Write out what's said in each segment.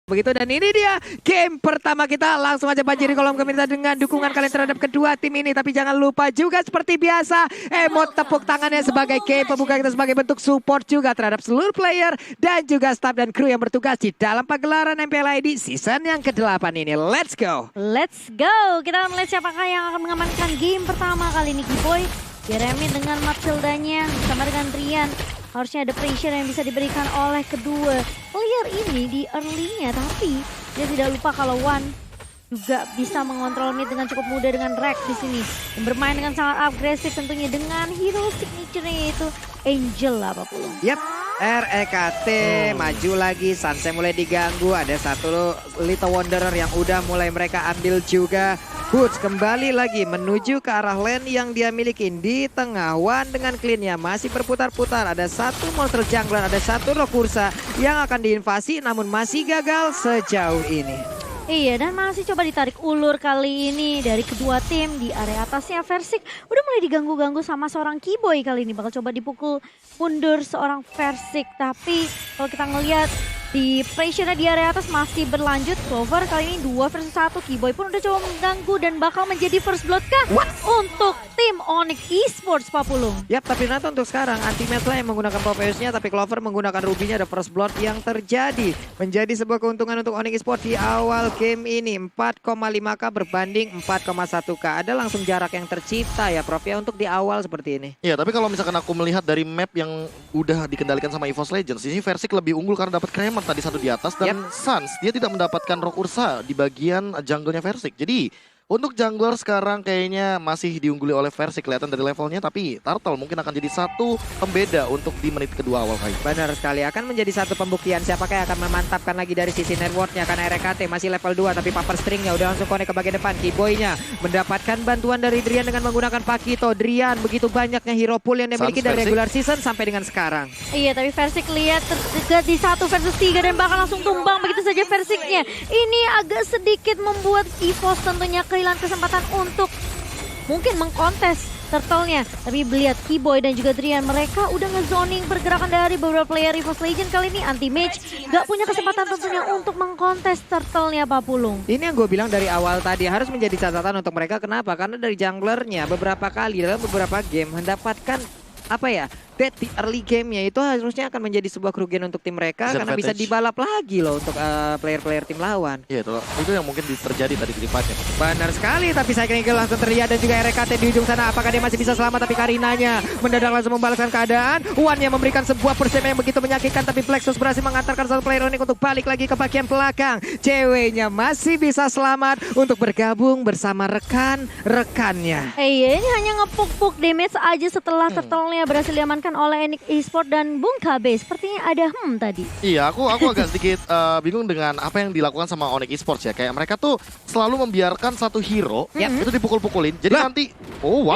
Begitu dan ini dia game pertama kita, langsung aja banjiri kolom komentar dengan dukungan kalian terhadap kedua tim ini. Tapi jangan lupa juga seperti biasa emot tepuk tangannya sebagai game pembuka kita, sebagai bentuk support juga terhadap seluruh player dan juga staff dan kru yang bertugas di dalam pagelaran MPL ID season yang ke-8 ini. Let's go! Let's go! Kita akan melihat siapakah yang akan mengamankan game pertama kali ini. Kiboy Jeremy dengan Matsildanya bersama dengan Rian. Harusnya ada pressure yang bisa diberikan oleh kedua player ini di early-nya. Tapi dia tidak lupa kalau Wan juga bisa mengontrol mid dengan cukup mudah dengan Rex di sini. Dan bermain dengan sangat agresif tentunya dengan hero signature-nya yaitu Angel apapun. Yap, REKT maju lagi, Sanse mulai diganggu. Ada satu Little Wanderer yang udah mulai mereka ambil juga. Hoods kembali lagi menuju ke arah lane yang dia miliki di tengah. Wan dengan clean-nya masih berputar-putar. Ada satu monster jungler, ada satu Rokursa yang akan diinvasi namun masih gagal sejauh ini. Iya, dan masih coba ditarik ulur kali ini dari kedua tim di area atasnya. Versik udah mulai diganggu-ganggu sama seorang Kiboy kali ini. Bakal coba dipukul mundur seorang Versik. Tapi kalau kita ngelihat di pressure di area atas masih berlanjut. Clover kali ini 2 versus 1. Kiboy pun udah coba mengganggu dan bakal menjadi first blood kah untuk tim Onyx Esports Papulung. Yap, tapi nanti untuk sekarang anti-match lah yang menggunakan Popeyes-nya, tapi Clover menggunakan Ruby-nya. Ada first blood yang terjadi. Menjadi sebuah keuntungan untuk Onyx Esports di awal game ini. 4,5k berbanding 4,1k. Ada langsung jarak yang tercipta ya Prof ya untuk di awal seperti ini. Iya, tapi kalau misalkan aku melihat dari map yang udah dikendalikan sama EVOS Legends, ini Versik lebih unggul karena dapat Kramer tadi satu di atas dan Sans dia tidak mendapatkan Rock Ursa di bagian jungle-nya Versik. Jadi untuk jungler sekarang kayaknya masih diungguli oleh Versik kelihatan dari levelnya, tapi Turtle mungkin akan jadi satu pembeda untuk di menit kedua awal kali. Benar sekali, akan menjadi satu pembuktian siapakah yang akan memantapkan lagi dari sisi networknya. Karena RKT masih level 2 tapi paper stringnya udah langsung connect ke bagian depan. Kiboy-nya mendapatkan bantuan dari Drian dengan menggunakan Pakito. Drian begitu banyaknya hero pool yang dia miliki dari regular season sampai dengan sekarang. Iya, tapi Versik lihat terdekat di 1 versus 3 dan bakal langsung tumbang begitu saja Versiknya. Ini agak sedikit membuat EVOS tentunya kehilangan kesempatan untuk mungkin mengkontes Turtle-nya. Tapi lihat Kiboy dan juga Drian, mereka udah ngezoning pergerakan dari beberapa player EVOS Legend kali ini. Anti-mage gak punya kesempatan tentunya untuk mengkontes Turtle-nya Papulung. Ini yang gue bilang dari awal tadi, harus menjadi catatan untuk mereka. Kenapa? Karena dari junglernya beberapa kali dalam beberapa game mendapatkan apa ya, dead di early game-nya itu harusnya akan menjadi sebuah kerugian untuk tim mereka karena bisa dibalap lagi loh untuk player-player tim lawan. Iya, itu yang mungkin terjadi tadi di depannya. Benar sekali, tapi saya kira langsung terlihat dan juga RKT di ujung sana. Apakah dia masih bisa selamat? Tapi Karinanya mendadak langsung membalaskan keadaan. Wan yang memberikan sebuah persembahan yang begitu menyakitkan, tapi Plexus berhasil mengantarkan satu player unik untuk balik lagi ke bagian belakang. Ceweknya masih bisa selamat untuk bergabung bersama rekan-rekannya. Iya, ini hanya ngepuk-puk damage aja setelah Turtle-nya berhasil diamankan oleh Onyx Esports dan Bung KB. Sepertinya ada tadi. Iya, aku agak sedikit bingung dengan apa yang dilakukan sama Onyx Esports ya. Kayak mereka tuh selalu membiarkan satu hero itu dipukul-pukulin. Jadi nanti,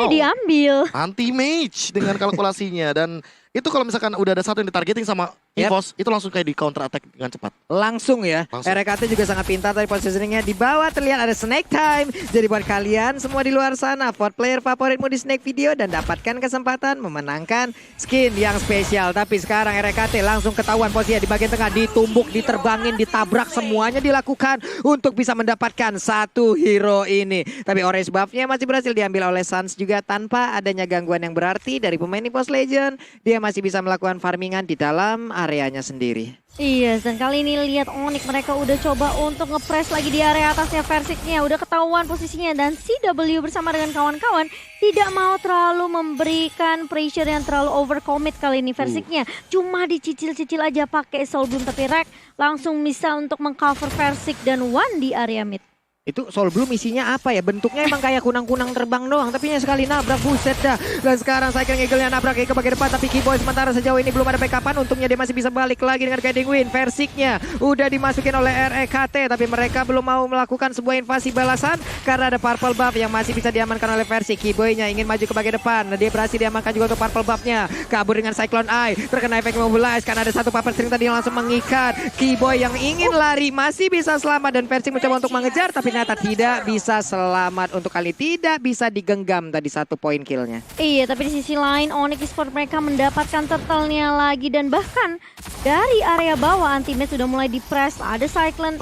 diambil. Anti-mage dengan kalkulasinya. Dan itu kalau misalkan udah ada satu yang ditargeting sama EVOS, itu langsung kayak di counter attack dengan cepat. Langsung ya. RKT juga sangat pintar tadi positioningnya. Di bawah terlihat ada Snake Time. Jadi buat kalian semua di luar sana, vote player favoritmu di Snake Video dan dapatkan kesempatan memenangkan skin yang spesial. Tapi sekarang RKT langsung ketahuan posisinya di bagian tengah. Ditumbuk, diterbangin, ditabrak, semuanya dilakukan untuk bisa mendapatkan satu hero ini. Tapi orange buff-nya masih berhasil diambil oleh Sans juga tanpa adanya gangguan yang berarti dari pemain EVOS Legend. Dia masih bisa melakukan farmingan di dalam areanya sendiri. Iya, dan kali ini lihat Onyx mereka udah coba untuk ngepress lagi di area atasnya Versiknya. Udah ketahuan posisinya dan CW bersama dengan kawan-kawan tidak mau terlalu memberikan pressure yang terlalu overcommit kali ini Versiknya. Cuma dicicil-cicil aja pakai Soul Bloom, tapi Rek langsung bisa untuk mengcover Versik dan Wan di area mid. Itu Soul Bloom isinya apa ya? Bentuknya emang kayak kunang-kunang terbang doang. Tapi sekali nabrak, buset dah. Dan sekarang saya kira Eagle-nya nabrak ke bagian depan. Tapi Kiboy sementara sejauh ini belum ada backupan. Untungnya dia masih bisa balik lagi dengan Guiding Wind. Versiknya udah dimasukin oleh REKT. Tapi mereka belum mau melakukan sebuah invasi balasan. Karena ada Purple Buff yang masih bisa diamankan oleh Versik. Kiboy-nya ingin maju ke bagian depan. Dia berhasil diamankan juga untuk Purple Buff-nya. Kabur dengan Cyclone Eye. Terkena efek Mobilize. Karena ada satu paper string tadi yang langsung mengikat. Kiboy yang ingin lari masih bisa selamat. Dan Versik mencoba untuk mengejar. Tapi Pinata tidak bisa selamat untuk kali tidak bisa digenggam tadi 1 poin killnya. Iya, tapi di sisi lain Onyx Esports mereka mendapatkan turtle-nya lagi dan bahkan dari area bawah Anti-Match sudah mulai di-press. Ada Cyclone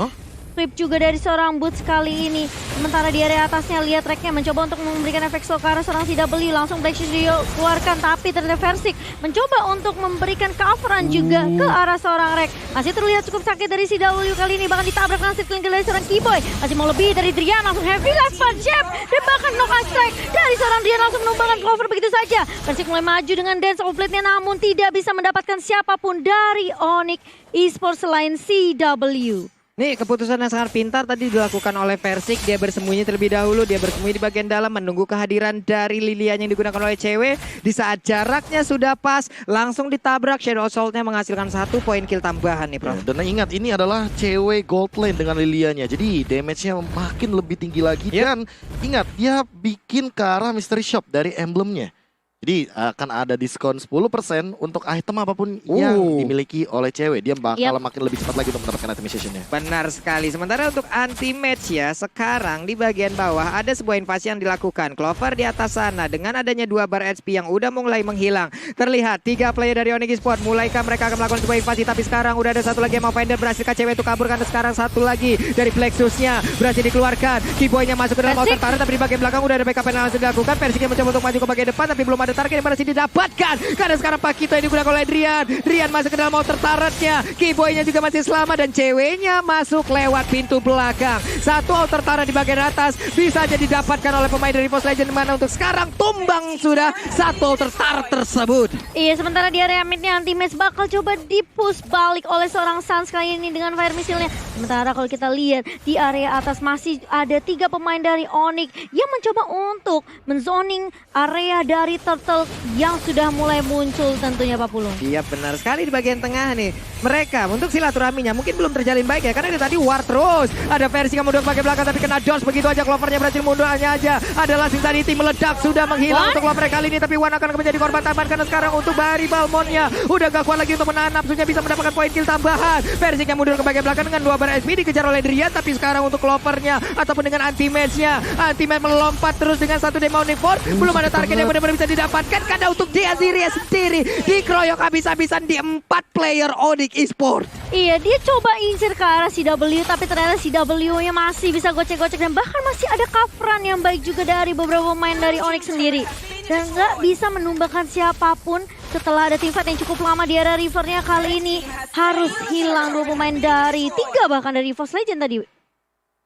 Sweep juga dari seorang Boots kali ini. Sementara di area atasnya lihat Reknya mencoba untuk memberikan efek slow ke arah seorang CW. Langsung Black Shoes dikeluarkan tapi ternyata Versik mencoba untuk memberikan coveran juga ke arah seorang Rek. Masih terlihat cukup sakit dari CW kali ini. Bahkan ditabrak dengan Siflin dari seorang Keyboy. Masih mau lebih dari Drian, langsung heavy left punch jab. Dan bahkan knockout strike dari seorang Drian langsung menumbangkan Clover begitu saja. Versik mulai maju dengan dance of blade-nya namun tidak bisa mendapatkan siapapun dari Onyx Esports selain CW. Nih keputusan yang sangat pintar tadi dilakukan oleh Versik. Dia bersembunyi terlebih dahulu, dia bersembunyi di bagian dalam menunggu kehadiran dari Lilian yang digunakan oleh cewek. Di saat jaraknya sudah pas, langsung ditabrak. Shadow Assault-nya menghasilkan 1 poin kill tambahan nih, Bro. Dan ingat ini adalah cewek gold lane dengan Lilianya. Jadi damage-nya makin lebih tinggi lagi. Dan ingat dia bikin ke arah Mystery Shop dari emblemnya. Jadi akan ada diskon 10% untuk item apapun yang dimiliki oleh cewek. Dia bakal makin lebih cepat lagi untuk mendapatkan itemization-nya. Benar sekali. Sementara untuk anti-match ya, sekarang di bagian bawah ada sebuah invasi yang dilakukan. Clover di atas sana dengan adanya 2 bar HP yang udah mulai menghilang. Terlihat 3 player dari Onyx Esports. Mulaikah mereka akan melakukan sebuah invasi, tapi sekarang udah ada 1 lagi yang mau finder. Berhasilkah cewek itu kabur, karena sekarang 1 lagi dari Plexus-nya berhasil dikeluarkan. Keyboy-nya masuk ke dalam outer turret, tapi di bagian belakang udah ada backup yang langsung dilakukan. Versiknya mencoba untuk maju ke bagian depan, tapi belum ada target yang berhasil didapatkan. Karena sekarang Pakito yang digunakan oleh Drian. Drian masuk ke dalam outer turret-nya. Keyboy-nya juga masih selamat dan ceweknya masuk lewat pintu belakang. 1 outer turret di bagian atas bisa jadi didapatkan oleh pemain dari EVOS Legends, mana untuk sekarang tumbang sudah 1 outer turret tersebut. Iya, sementara di area mid-nya Anti-Match bakal coba di-push balik oleh seorang Suns kali ini dengan fire missile-nya. Sementara kalau kita lihat di area atas masih ada 3 pemain dari Onyx yang mencoba untuk menzoning area dari Turtle yang sudah mulai muncul tentunya Pak Pulung. Iya benar sekali di bagian tengah nih. Mereka untuk silaturahminya mungkin belum terjalin baik ya, karena dia tadi war terus. Ada versi yang mundur bagian belakang tapi kena dodge begitu aja. Clovernya berhasil mundur hanya aja. Adalah Insanity meledak sudah menghilang untuk Clover kali ini, tapi Wan akan menjadi korban tambahan karena sekarang untuk Bahari Balmonnya udah gak kuat lagi untuk menahan nafsunya, bisa mendapatkan poin kill tambahan. Versi yang mundur ke bagian belakang dengan 2 bar SP dikejar oleh Drian, tapi sekarang untuk Clovernya ataupun dengan Anti-Match-nya. Anti-Match melompat terus dengan 1 Demonic Force. Belum ada target yang benar-benar bisa didapatkan karena untuk Aziria sendiri dikeroyok habis-habisan di 4 player Onyx Esports. Iya, dia coba incer ke arah CW, tapi ternyata CW-nya masih bisa gocek-gocek dan bahkan masih ada coveran yang baik juga dari beberapa pemain dari Onyx sendiri. Dan nggak bisa menumbangkan siapapun setelah ada teamfight yang cukup lama di area rivernya kali ini. Harus hilang 2 pemain dari 3 bahkan dari EVOS Legends tadi.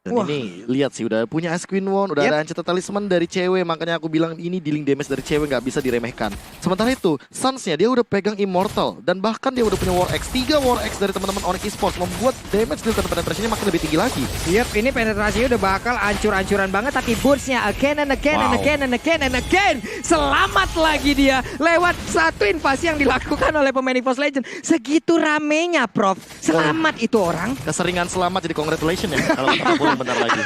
Dan ini lihat sih udah punya Ice Queen Won, udah ada Enchanted Talisman dari cewek, makanya aku bilang ini dealing damage dari cewek nggak bisa diremehkan. Sementara itu, Suns-nya dia udah pegang Immortal dan bahkan dia udah punya War X. 3 War X dari teman-teman Onyx Esports membuat damage deal penetrasinya makin lebih tinggi lagi. Yap, ini penetrasinya udah bakal ancur-ancuran banget, tapi Burst-nya again and again and again and again and again. Selamat lagi dia lewat 1 invasi yang dilakukan oleh pemain EVOS Legends. Segitu ramenya, Prof. Selamat itu orang. Keseringan selamat jadi congratulations ya kalau bentar lagi.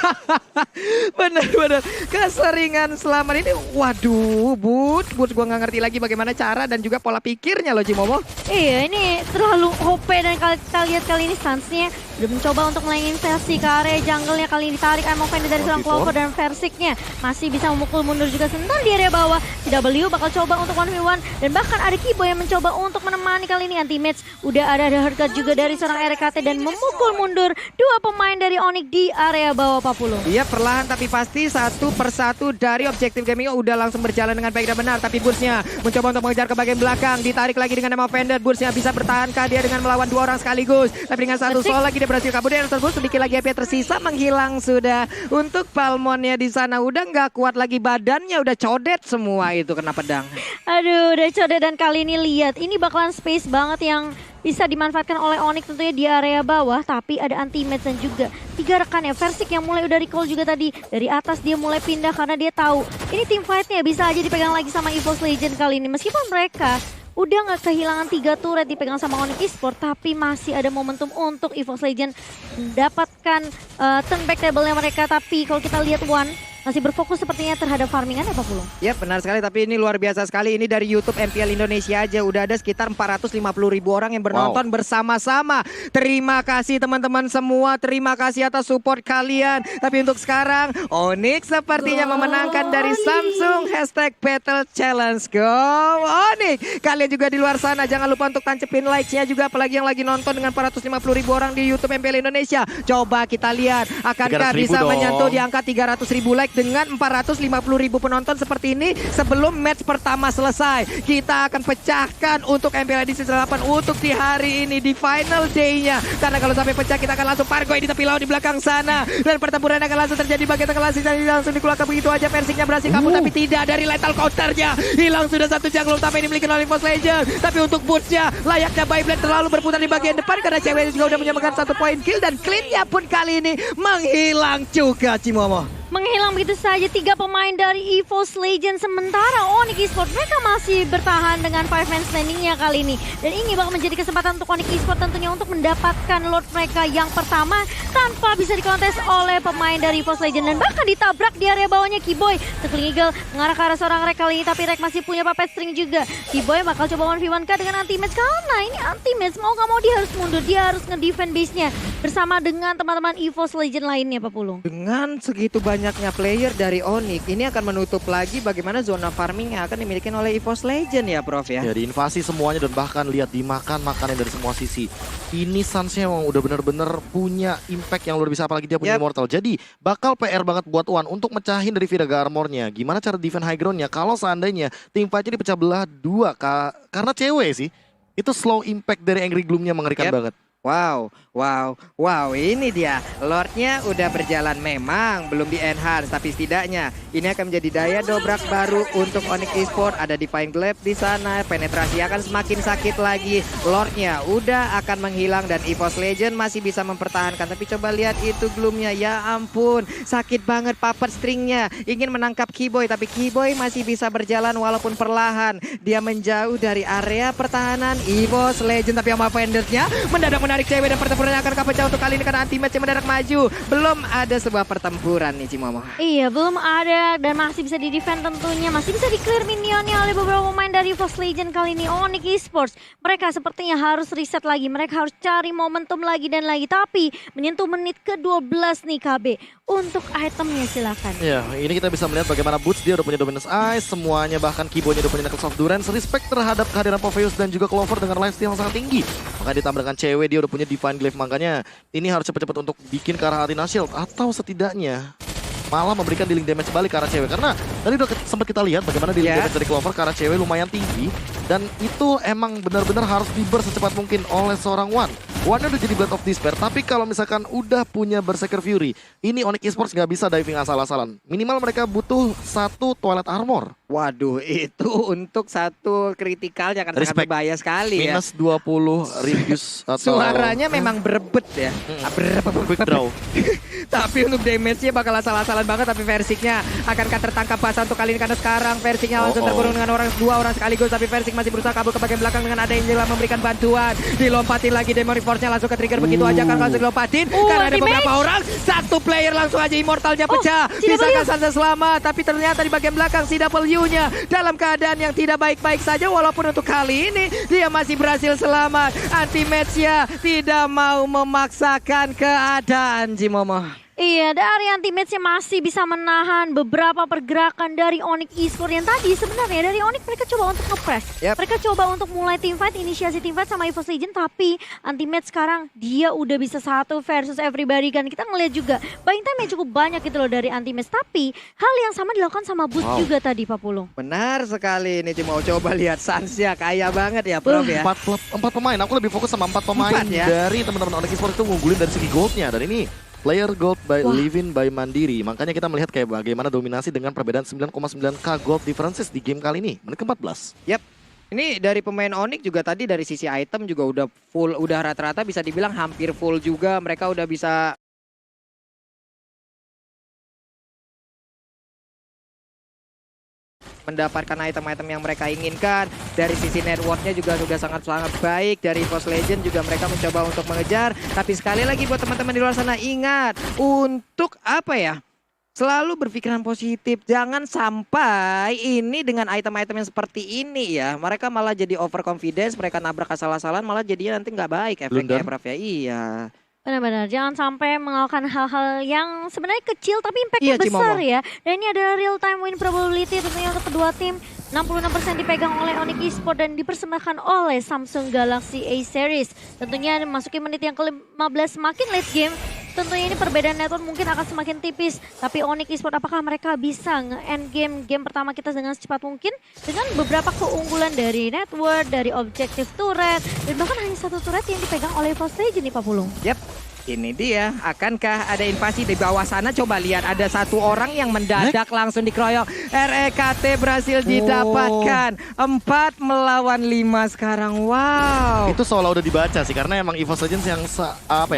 Bener-bener keseringan selamat ini. Waduh, Boots gua nggak ngerti lagi bagaimana cara dan juga pola pikirnya loh Jimomo. Iya, ini terlalu OP dan kita lihat kali ini Suns-nya udah mencoba untuk menginvasi ke area jungle-nya. Kali ini ditarik Ammo Fender dari seorang Clover dan Versik-nya masih bisa memukul mundur juga sebentar di area bawah. CW bakal coba untuk 1v1 dan bahkan ada Keyboy yang mencoba untuk menemani kali ini Anti-Match. Udah ada hardcut juga dari seorang RKT dan memukul mundur 2 pemain dari Onyx di area bawah Pak Pulung. Iya, perlahan tapi pasti 1 persatu dari objektif gaming udah langsung berjalan dengan baik dan benar. Tapi Burst-nya mencoba untuk mengejar ke bagian belakang, ditarik lagi dengan Ammo Fender. Burst-nya bisa bertahankah dia dengan melawan 2 orang sekaligus, tapi dengan 1 soul lagi dia berhasil kabur dari tersebut. Sedikit lagi HP tersisa menghilang sudah. Untuk Balmonnya di sana udah nggak kuat lagi, badannya udah codet semua itu kena pedang. Aduh, udah codet dan kali ini lihat ini bakalan space banget yang bisa dimanfaatkan oleh Onyx tentunya di area bawah, tapi ada Anti-Match dan juga 3 rekannya. Versik yang mulai udah recall juga tadi dari atas, dia mulai pindah karena dia tahu ini team fight-nya bisa aja dipegang lagi sama EVOS Legends kali ini. Meskipun mereka udah nggak kehilangan 3 turret dipegang sama Onyx Esports, tapi masih ada momentum untuk EVOS Legends mendapatkan turn back table-nya mereka. Tapi kalau kita lihat One masih berfokus sepertinya terhadap farmingan ya Pak Pulung? Ya benar sekali, tapi ini luar biasa sekali. Ini dari YouTube MPL Indonesia aja udah ada sekitar 450.000 orang yang bernonton bersama-sama. Terima kasih teman-teman semua, terima kasih atas support kalian. Tapi untuk sekarang Onyx sepertinya memenangkan dari Samsung #Battle Challenge. Go Onyx! Kalian juga di luar sana jangan lupa untuk tancepin likes-nya juga, apalagi yang lagi nonton dengan 450.000 orang di YouTube MPL Indonesia. Coba kita lihat, akankah bisa menyentuh di angka 300.000 like dengan 450.000 penonton seperti ini sebelum match pertama selesai. Kita akan pecahkan untuk MPL edisi 8 untuk di hari ini, di final day-nya. Karena kalau sampai pecah kita akan langsung pargoy di tepi laut di belakang sana. Dan pertempuran akan langsung terjadi bagian tengah langsung dikeluarkan begitu aja. Versinya berhasil kabur tapi tidak dari lethal counternya. Hilang sudah satu jungle utama ini dimiliki oleh EVOS Legends. Tapi untuk boots-nya layaknya Beyblade terlalu berputar di bagian depan karena cewek juga udah menyamakan 1 poin kill. Dan clean-nya pun kali ini menghilang juga Cimomo. Menghilang begitu saja 3 pemain dari EVOS Legends. Sementara Onyx Esports mereka masih bertahan dengan 5-man standing-nya kali ini. Dan ini bakal menjadi kesempatan untuk Onyx Esports tentunya untuk mendapatkan Lord mereka yang pertama tanpa bisa dikontes oleh pemain dari EVOS Legends. Dan bahkan ditabrak di area bawahnya Kiboy. Tackling Eagle mengarah ke arah seorang Rek kali ini, tapi Rek masih punya puppet string juga. Kiboy bakal coba 1v1k dengan anti-match karena ini anti-match. Mau gak mau dia harus mundur, dia harus nge-defend base-nya bersama dengan teman-teman EVOS Legends lainnya Pak Pulung. Dengan segitu banyaknya player dari Onyx, ini akan menutup lagi bagaimana zona farming yang akan dimiliki oleh EVOS Legends ya Prof ya. Ya diinvasi semuanya dan bahkan lihat dimakan makannya dari semua sisi. Ini Suns-nya emang udah bener-bener punya impact yang luar biasa, apalagi dia punya Immortal. Jadi bakal PR banget buat Wan untuk mecahin dari Viraga Armor-nya. Gimana cara defend high ground-nya kalau seandainya tim fight-nya dipecah belah 2 karena cewek sih. Itu slow impact dari Angry Gloom-nya mengerikan banget. Wow, ini dia. Lordnya udah berjalan, memang belum di enhance, tapi setidaknya ini akan menjadi daya dobrak baru untuk Onyx Esports. Ada Divine Glaive di sana, penetrasi akan semakin sakit lagi. Lordnya udah akan menghilang dan EVOS Legends masih bisa mempertahankan. Tapi coba lihat itu Gloom-nya, ya ampun, sakit banget puppet string-nya. Ingin menangkap Kiboy, tapi Kiboy masih bisa berjalan walaupun perlahan. Dia menjauh dari area pertahanan EVOS Legends, tapi sama Vendors-nya mendadak menarik cewek dan pertempurannya akan pecah untuk kali ini karena anti-match mendadak maju. Belum ada sebuah pertempuran nih Cimomo. Iya, belum ada dan masih bisa di-defend tentunya. Masih bisa di-clear minionnya oleh beberapa pemain dari EVOS Legends kali ini. Onyx Esports, mereka sepertinya harus reset lagi. Mereka harus cari momentum lagi dan lagi. Tapi menyentuh menit ke-12 nih KB. Untuk itemnya silakan. Ya, ini kita bisa melihat bagaimana Boots dia udah punya Dominance Ice, semuanya bahkan Kiboy-nya udah punya Knuckles of Durance. Respect terhadap kehadiran Popheus dan juga Clover dengan lifesteal yang sangat tinggi. Maka ditambah dengan cewek dia udah punya Divine Glaive, makanya ini harus cepat-cepat untuk bikin ke arah Athena Shield atau setidaknya malah memberikan dealing damage balik ke arah cewek. Karena tadi udah sempat kita lihat bagaimana dealing damage dari Clover ke arah cewek lumayan tinggi. Dan itu emang benar-benar harus di-burst secepat mungkin oleh seorang Wan. Wan-nya udah jadi Blade of Despair, tapi kalau misalkan udah punya Berserker Fury, ini Onyx Esports nggak bisa diving asal-asalan. Minimal mereka butuh 1 Twilight Armor. Waduh, itu untuk 1 kritikalnya kan sangat berbahaya sekali ya. Minus 20 reduce atau... Suaranya memang berebet ya. Quick draw. Tapi untuk damage-nya bakal asal-asalan banget, tapi Versiknya akankah tertangkap basah untuk kali ini karena sekarang Versiknya langsung terburung dengan 2 orang sekaligus, tapi Versik masih berusaha kabur ke bagian belakang dengan ada Angela memberikan bantuan. Dilompatin lagi Demon Force-nya langsung ke trigger begitu aja kan langsung dilompatin karena ada beberapa orang. 1 player langsung aja Immortalnya pecah. Bisakah Sansa selamat? Tapi ternyata di bagian belakang si W-nya dalam keadaan yang tidak baik-baik saja, walaupun untuk kali ini dia masih berhasil selamat. Anti-match-nya tidak mau memaksakan keadaan Cimomo. Iya, dari anti-match-nya masih bisa menahan beberapa pergerakan dari Onyx Esports yang tadi sebenarnya dari Onyx mereka coba untuk nge-press. Mereka coba untuk mulai teamfight, inisiasi teamfight sama EVOS Legends, tapi anti-match sekarang dia udah bisa 1 versus everybody kan. Kita ngeliat juga buying time yang cukup banyak gitu loh dari anti-match, tapi hal yang sama dilakukan sama Boots juga tadi Pak Pulung. Benar sekali, ini cuma coba lihat Sansnya kaya banget ya Prof ya. 4 pemain, aku lebih fokus sama 4 pemain dari teman-teman Onyx Esports itu ngunggulin dari segi goldnya. Dan ini player gold by Livin by Mandiri. Makanya kita melihat kayak bagaimana dominasi dengan perbedaan 9,9k gold differences di game kali ini. Menit ke-14. Yap. Ini dari pemain Onyx juga tadi dari sisi item juga udah full, udah rata-rata bisa dibilang hampir full juga. Mereka udah bisa mendapatkan item-item yang mereka inginkan. Dari sisi networknya juga sudah sangat-sangat baik. Dari EVOS Legends juga mereka mencoba untuk mengejar. Tapi sekali lagi buat teman-teman di luar sana, ingat untuk apa ya? Selalu berpikiran positif, jangan sampai ini dengan item-item yang seperti ini ya. Mereka malah jadi overconfidence, mereka nabrak asal-asalan, malah jadinya nanti nggak baik efeknya, Blunder. Prof ya. Iya. Benar-benar, jangan sampai melakukan hal-hal yang sebenarnya kecil tapi impactnya Iya, besar Cimomo. ya. Dan ini adalah real time win probability tentunya untuk kedua tim. 66% dipegang oleh Onyx Esports dan dipersembahkan oleh Samsung Galaxy A Series. Tentunya memasuki menit yang ke-15 semakin late game. Tentunya ini perbedaan network mungkin akan semakin tipis. Tapi Onyx Esports apakah mereka bisa nge-end game pertama kita dengan secepat mungkin? Dengan beberapa keunggulan dari network, dari objective turret. Dan bahkan hanya satu turret yang dipegang oleh EVOS Legends nih Pak Pulung. Yap. Ini dia, akankah ada invasi di bawah sana? Coba lihat, ada satu orang yang mendadak langsung dikeroyok. REKT berhasil didapatkan. 4 melawan 5 sekarang, wow. Itu seolah udah dibaca sih, karena emang EVOS Legends yang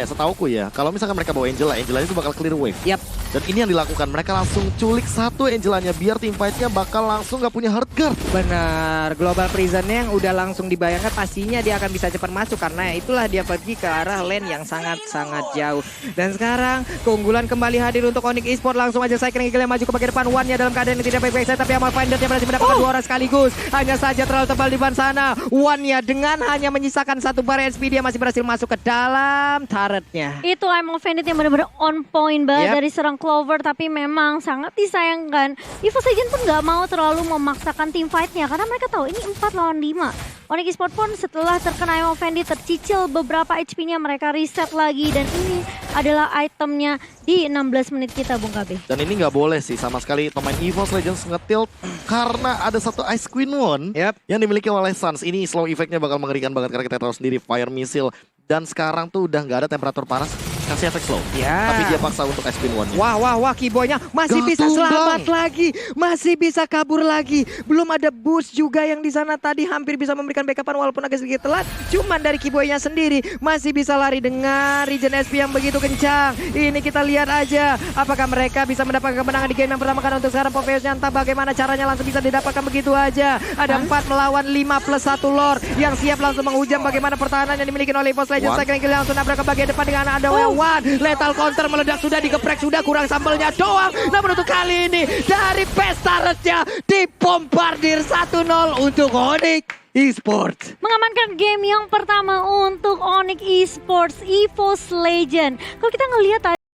setauku ya, kalau misalkan mereka bawa Angela itu bakal clear wave. Yap. Dan ini yang dilakukan, mereka langsung culik satu Angelanya biar team fight-nya bakal langsung gak punya hard guard. Benar, Global Prison-nya yang udah langsung dibayangkan pastinya dia akan bisa cepat masuk. Karena itulah dia pergi ke arah lane yang sangat-sangat jauh. Dan sekarang keunggulan kembali hadir untuk Onyx Esports. Langsung aja Cycling Eagle yang maju ke bagian depan. One-nya dalam keadaan yang tidak baik-baik saja. Tapi Amal Finder dia berhasil mendapatkan 2 orang sekaligus. Hanya saja terlalu tebal di depan sana. One-nya dengan hanya menyisakan 1 bar HP dia masih berhasil masuk ke dalam turretnya. Itu I'm offended yang benar-benar on point banget Yep. dari serang Clover. Tapi memang sangat disayangkan. EVOS Legends pun gak mau terlalu memaksakan team fight-nya. Karena mereka tahu ini 4 lawan 5. Onyx Esports pun setelah terkena I'm offended tercicil beberapa HP-nya. Mereka reset lagi. Dan ini adalah itemnya di 16 menit kita Bung KB. Dan ini nggak boleh sih sama sekali pemain EVOS Legends nge-tilt karena ada satu Ice Queen One Yep. yang dimiliki oleh Suns. Ini slow effect-nya bakal mengerikan banget karena kita tahu sendiri Fire Missile. Dan sekarang tuh udah nggak ada temperatur panas, kasih efek slow. Ya. Tapi dia paksa untuk Ice Queen One-nya. Wah, Kiboynya masih Gak bisa selamat tumbang. lagi, masih bisa kabur lagi. Belum ada boost juga yang di sana tadi hampir bisa memberikan backupan walaupun agak sedikit telat. Cuman dari Kiboynya sendiri masih bisa lari dengan regen SP yang begitu kencang. Ini kita lihat aja apakah mereka bisa mendapatkan kemenangan di game yang pertama. Karena untuk sekarang Popeyes entah bagaimana caranya langsung bisa didapatkan begitu aja. Ada 4 melawan 5 plus 1 lord yang siap langsung menghujam bagaimana pertahanan yang dimiliki oleh EVOS Legends. Cycling Eagle langsung nabrak ke bagian depan dengan ada One. Lethal counter meledak sudah digeprek sudah kurang sambelnya doang. Namun untuk kali ini dari pesta retnya dipombardir 1-0 untuk Onyx Esports. Mengamankan game yang pertama untuk Onyx Esports EVOS Legends. Kalau kita ngelihat